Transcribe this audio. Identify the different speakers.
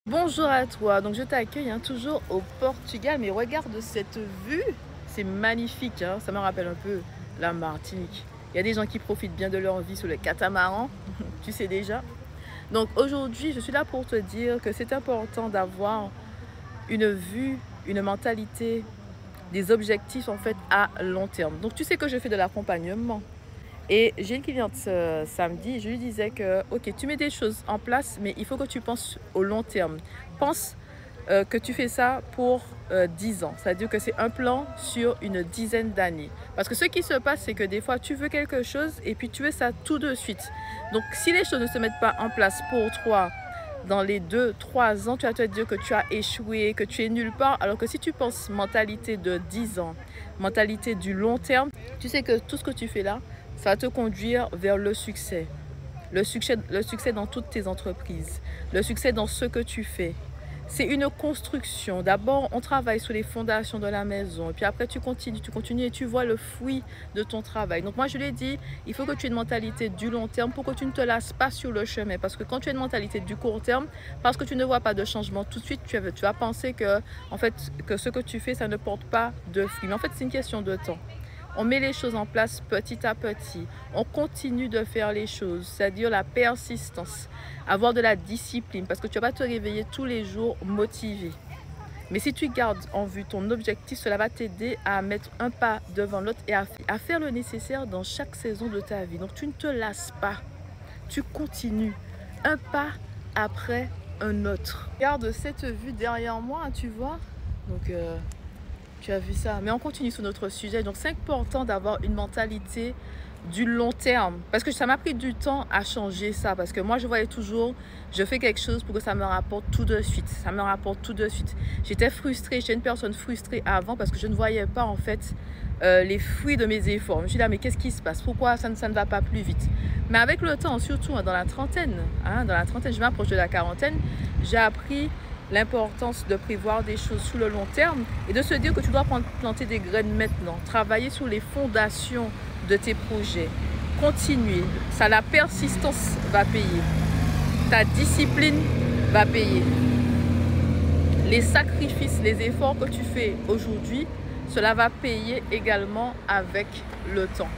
Speaker 1: Bonjour à toi, donc je t'accueille toujours au Portugal, mais regarde cette vue, c'est magnifique, ça me rappelle un peu la Martinique. Il y a des gens qui profitent bien de leur vie sur le catamaran, tu sais déjà. Donc aujourd'hui, je suis là pour te dire que c'est important d'avoir une vue, une mentalité, des objectifs en fait à long terme. Donc tu sais que je fais de l'accompagnement. Et j'ai une cliente samedi, je lui disais que, ok, tu mets des choses en place, mais il faut que tu penses au long terme. Pense que tu fais ça pour 10 ans. C'est-à-dire que c'est un plan sur une dizaine d'années. Parce que ce qui se passe, c'est que des fois, tu veux quelque chose et puis tu veux ça tout de suite. Donc, si les choses ne se mettent pas en place pour toi dans les 2, 3 ans, tu vas te dire que tu as échoué, que tu es nulle part. Alors que si tu penses mentalité de 10 ans, mentalité du long terme, tu sais que tout ce que tu fais là, ça va te conduire vers le succès. Le succès dans toutes tes entreprises, le succès dans ce que tu fais. C'est une construction. D'abord, on travaille sur les fondations de la maison. Et puis après, tu continues et tu vois le fruit de ton travail. Donc moi, je l'ai dit, il faut que tu aies une mentalité du long terme pour que tu ne te lasses pas sur le chemin. Parce que quand tu as une mentalité du court terme, parce que tu ne vois pas de changement tout de suite, tu vas penser que, en fait, que ce que tu fais, ça ne porte pas de fruits. Mais en fait, c'est une question de temps. On met les choses en place petit à petit. On continue de faire les choses, c'est-à-dire la persistance, avoir de la discipline, parce que tu ne vas pas te réveiller tous les jours motivé. Mais si tu gardes en vue ton objectif, cela va t'aider à mettre un pas devant l'autre et à faire le nécessaire dans chaque saison de ta vie. Donc tu ne te lasses pas, tu continues un pas après un autre. Regarde cette vue derrière moi, tu vois. Donc tu as vu ça. Mais on continue sur notre sujet. Donc, c'est important d'avoir une mentalité du long terme. Parce que ça m'a pris du temps à changer ça. Parce que moi, je voyais toujours, je fais quelque chose pour que ça me rapporte tout de suite. Ça me rapporte tout de suite. J'étais frustrée. J'étais une personne frustrée avant parce que je ne voyais pas, en fait, les fruits de mes efforts. Je me suis dit, ah, mais qu'est-ce qui se passe? Pourquoi ça ne va pas plus vite? Mais avec le temps, surtout dans la trentaine, je m'approche de la quarantaine, j'ai appris l'importance de prévoir des choses sur le long terme et de se dire que tu dois planter des graines maintenant, travailler sur les fondations de tes projets, continuer. Ça, la persistance va payer, ta discipline va payer. Les sacrifices, les efforts que tu fais aujourd'hui, cela va payer également avec le temps.